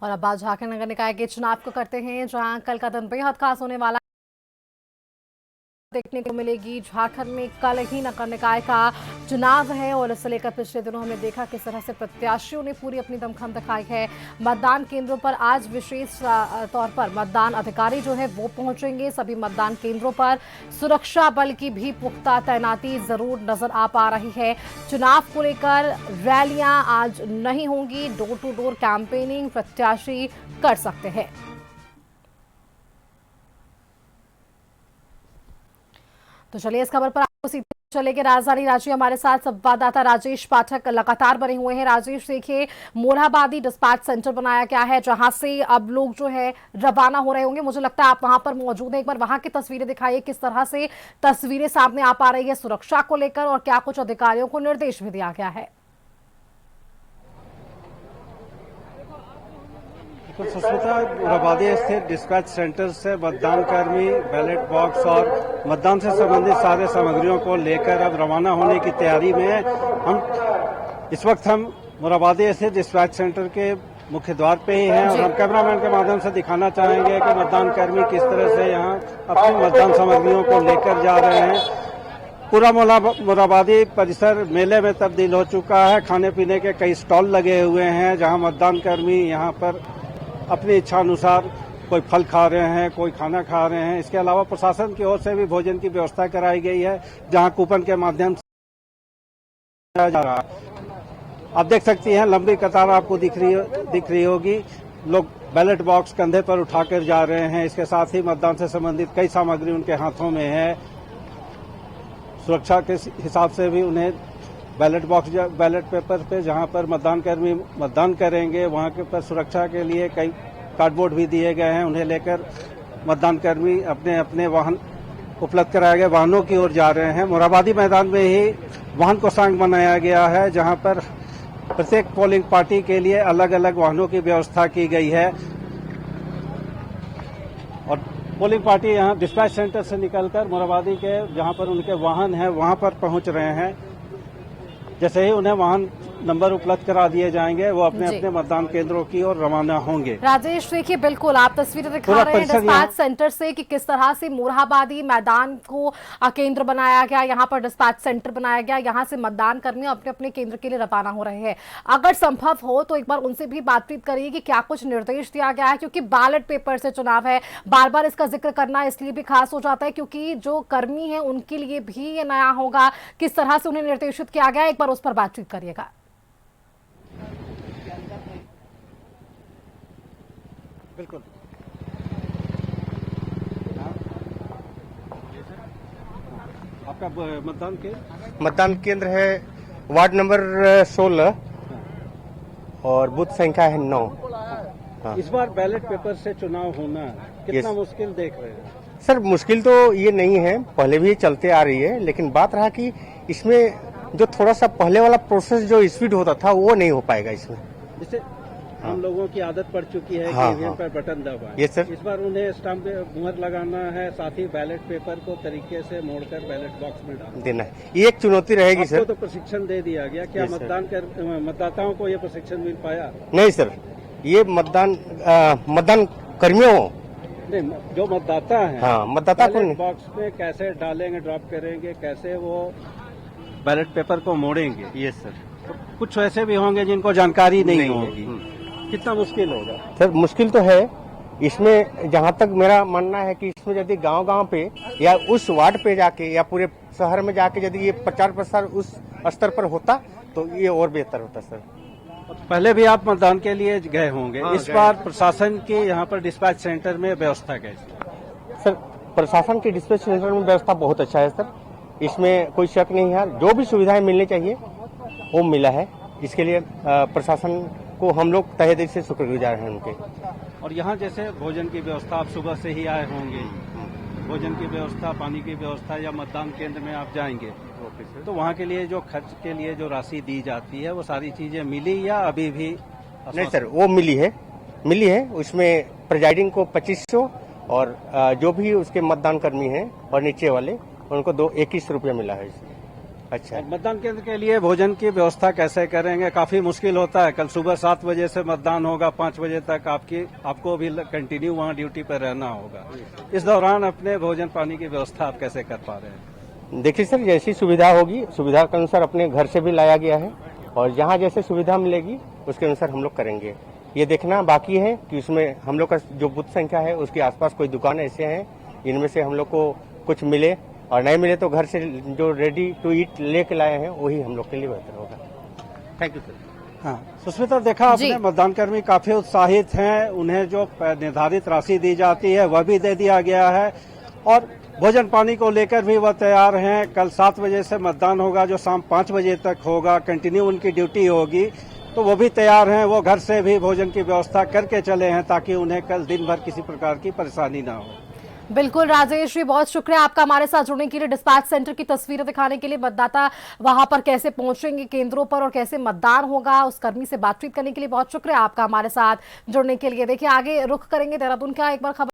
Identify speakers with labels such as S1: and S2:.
S1: और अब बात झारखंड नगर निकाय के चुनाव को करते हैं, जहां कल का दिन बेहद खास होने वाला देखने को मिलेगी। झारखंड में कल ही नगर निकाय का चुनाव है और इसे लेकर पिछले दिनों हमने देखा किस तरह से प्रत्याशियों ने पूरी अपनी दमखम दिखाई है। मतदान केंद्रों पर आज विशेष तौर पर मतदान अधिकारी जो है वो पहुंचेंगे। सभी मतदान केंद्रों पर सुरक्षा बल की भी पुख्ता तैनाती जरूर नजर आ पा रही है। चुनाव को लेकर रैलियां आज नहीं होंगी, डोर टू डोर कैंपेनिंग प्रत्याशी कर सकते हैं। तो चलिए इस खबर पर आपको सीधे चलेंगे राजधानी रांची। हमारे साथ संवाददाता राजेश पाठक लगातार बने हुए हैं। राजेश, देखिए मोरहाबादी डिस्पैच सेंटर बनाया गया है जहां से अब लोग जो है रवाना हो रहे होंगे। मुझे लगता है आप वहां पर मौजूद हैं, एक बार वहां की तस्वीरें दिखाइए, किस तरह से तस्वीरें सामने आ पा रही है सुरक्षा को लेकर और क्या कुछ अधिकारियों को निर्देश भी दिया गया है।
S2: सुष्मिता, मोरहाबादी स्थित डिस्पैच सेंटर से मतदान कर्मी बैलेट बॉक्स और मतदान से संबंधित सारे सामग्रियों को लेकर अब रवाना होने की तैयारी में है। इस वक्त हम मोरहाबादी स्थित डिस्पैच सेंटर के मुख्य द्वार पे ही हैं और हम कैमरामैन के माध्यम से दिखाना चाहेंगे कि मतदान कर्मी किस तरह से यहाँ अपनी मतदान सामग्रियों को लेकर जा रहे हैं। पूरा मोरहाबादी परिसर मेले में तब्दील हो चुका है। खाने पीने के कई स्टॉल लगे हुए हैं जहां मतदान कर्मी यहां पर अपनी इच्छा अनुसार कोई फल खा रहे हैं, कोई खाना खा रहे हैं। इसके अलावा प्रशासन की ओर से भी भोजन की व्यवस्था कराई गई है जहां कूपन के माध्यम से जा रहा है। आप देख सकती हैं लंबी कतार आपको दिख रही होगी। लोग बैलेट बॉक्स कंधे पर उठाकर जा रहे हैं। इसके साथ ही मतदान से संबंधित कई सामग्री उनके हाथों में है। सुरक्षा के हिसाब से भी उन्हें बैलेट पेपर पे जहां पर मतदान कर्मी मतदान करेंगे वहां के पर सुरक्षा के लिए कई कार्डबोर्ड भी दिए गए हैं। उन्हें लेकर मतदान कर्मी अपने अपने वाहन उपलब्ध कराए गए वाहनों की ओर जा रहे हैं। मोरहाबादी मैदान में ही वाहन कोषांग बनाया गया है जहां पर प्रत्येक पोलिंग पार्टी के लिए अलग अलग वाहनों की व्यवस्था की गई है और पोलिंग पार्टी यहां डिस्पैच सेंटर से निकलकर मोरहाबादी के जहां पर उनके वाहन हैं वहां पर पहुंच रहे हैं। जैसे ही उन्हें वाहन नंबर उपलब्ध करा दिए जाएंगे वो अपने अपने मतदान केंद्रों की ओर रवाना होंगे।
S1: राजेश, देखिए बिल्कुल आप तस्वीरें दिखा रहे हैं डिस्पैच सेंटर से कि किस तरह से मोरहाबादी मैदान को केंद्र बनाया गया, यहाँ पर डिस्पैच सेंटर बनाया गया, यहाँ से मतदान कर्मी अपने अपने केंद्र के लिए रवाना हो रहे हैं। अगर संभव हो तो एक बार उनसे भी बातचीत करिए कि क्या कुछ निर्देश दिया गया है, क्योंकि बैलेट पेपर से चुनाव है। बार बार इसका जिक्र करना इसलिए भी खास हो जाता है क्योंकि जो कर्मी है उनके लिए भी ये नया होगा। किस तरह से उन्हें निर्देशित किया गया, एक बार उस पर बातचीत करिएगा।
S2: बिल्कुल। आपका
S3: मतदान केंद्र है वार्ड नंबर 16 और बूथ संख्या है 9।
S2: हाँ। इस बार बैलेट पेपर से चुनाव होना कितना मुश्किल देख रहे हैं?
S3: सर मुश्किल तो ये नहीं है, पहले भी चलते आ रही है, लेकिन बात रहा कि इसमें जो थोड़ा सा पहले वाला प्रोसेस जो स्पीड होता था वो नहीं हो पाएगा इसमें।
S2: जैसे हम लोगों की आदत पड़ चुकी है
S3: हाँ,
S2: कि ईवीएम पर बटन दबाएं।
S3: Yes sir.
S2: इस बार उन्हें स्टाम्प मुहर लगाना है, साथ ही बैलेट पेपर को तरीके से मोड़कर बैलेट बॉक्स में
S3: देना है। ये एक चुनौती रहेगी सर।
S2: तो प्रशिक्षण दे दिया गया, क्या मतदाताओं को ये प्रशिक्षण मिल पाया?
S3: नहीं सर, ये मतदान कर्मियों
S2: नहीं, जो मतदाता है
S3: हाँ मतदाता को
S2: बॉक्स में कैसे डालेंगे, ड्रॉप करेंगे, कैसे वो बैलेट पेपर को मोड़ेंगे।
S3: Yes sir.
S2: तो कुछ ऐसे भी होंगे जिनको जानकारी नहीं होगी। कितना मुश्किल होगा?
S3: सर मुश्किल तो है इसमें, जहाँ तक मेरा मानना है कि इसमें यदि गांव-गांव पे या उस वार्ड पे जाके या पूरे शहर में जाके यदि ये प्रचार प्रसार उस स्तर पर होता तो ये और बेहतर होता सर।
S2: पहले भी आप मतदान के लिए गए होंगे। हाँ, इस बार प्रशासन की यहाँ पर डिस्पैच सेंटर में व्यवस्था कैसी?
S3: सर प्रशासन के डिस्पैच सेंटर में व्यवस्था बहुत अच्छा है सर, इसमें कोई शक नहीं है। जो भी सुविधाएं मिलनी चाहिए वो मिला है। इसके लिए प्रशासन को हम लोग तहे दिल से शुक्रगुजार हैं उनके।
S2: और यहाँ जैसे भोजन की व्यवस्था, आप सुबह से ही आए होंगे, भोजन की व्यवस्था, पानी की व्यवस्था, या मतदान केंद्र में आप जाएंगे तो वहाँ के लिए जो खर्च के लिए जो राशि दी जाती है वो सारी चीजें मिली या अभी भी?
S3: नहीं सर, वो मिली है। उसमें प्रिजाइडिंग को 2500 और जो भी उसके मतदान कर्मी हैं और नीचे वाले उनको 21 रुपया मिला है इसमें। अच्छा।
S2: और मतदान केंद्र के लिए भोजन की व्यवस्था कैसे करेंगे? काफी मुश्किल होता है। कल सुबह 7 बजे से मतदान होगा, 5 बजे तक आपको भी कंटिन्यू वहाँ ड्यूटी पर रहना होगा। इस दौरान अपने भोजन पानी की व्यवस्था आप कैसे कर पा रहे हैं?
S3: देखिए सर, जैसी सुविधा होगी, सुविधा के अनुसार अपने घर से भी लाया गया है और जहाँ जैसे सुविधा मिलेगी उसके अनुसार हम लोग करेंगे। ये देखना बाकी है कि उसमें हम लोग का जो बूथ संख्या है उसके आसपास कोई दुकान ऐसे हैं इनमें से हम लोग को कुछ मिले और नहीं मिले तो घर से जो रेडी टू ईट लेके लाए हैं वही हम लोग के लिए बेहतर होगा। Thank you sir.
S2: हाँ, सुस्मिता, देखा आपने मतदान कर्मी काफी उत्साहित हैं। उन्हें जो निर्धारित राशि दी जाती है वह भी दे दिया गया है और भोजन पानी को लेकर भी वह तैयार हैं। कल 7 बजे से मतदान होगा जो शाम 5 बजे तक होगा, कंटिन्यू उनकी ड्यूटी होगी, तो वो भी तैयार हैं। वो घर से भी भोजन की व्यवस्था करके चले हैं ताकि उन्हें कल दिन भर किसी प्रकार की परेशानी ना हो।
S1: बिल्कुल राजेश जी, बहुत शुक्रिया आपका हमारे साथ जुड़ने के लिए, डिस्पैच सेंटर की तस्वीरें दिखाने के लिए, मतदाता वहां पर कैसे पहुंचेंगे केंद्रों पर और कैसे मतदान होगा उस कर्मी से बातचीत करने के लिए बहुत शुक्रिया आपका हमारे साथ जुड़ने के लिए। देखिए आगे रुख करेंगे देहरादून का, एक बार खबर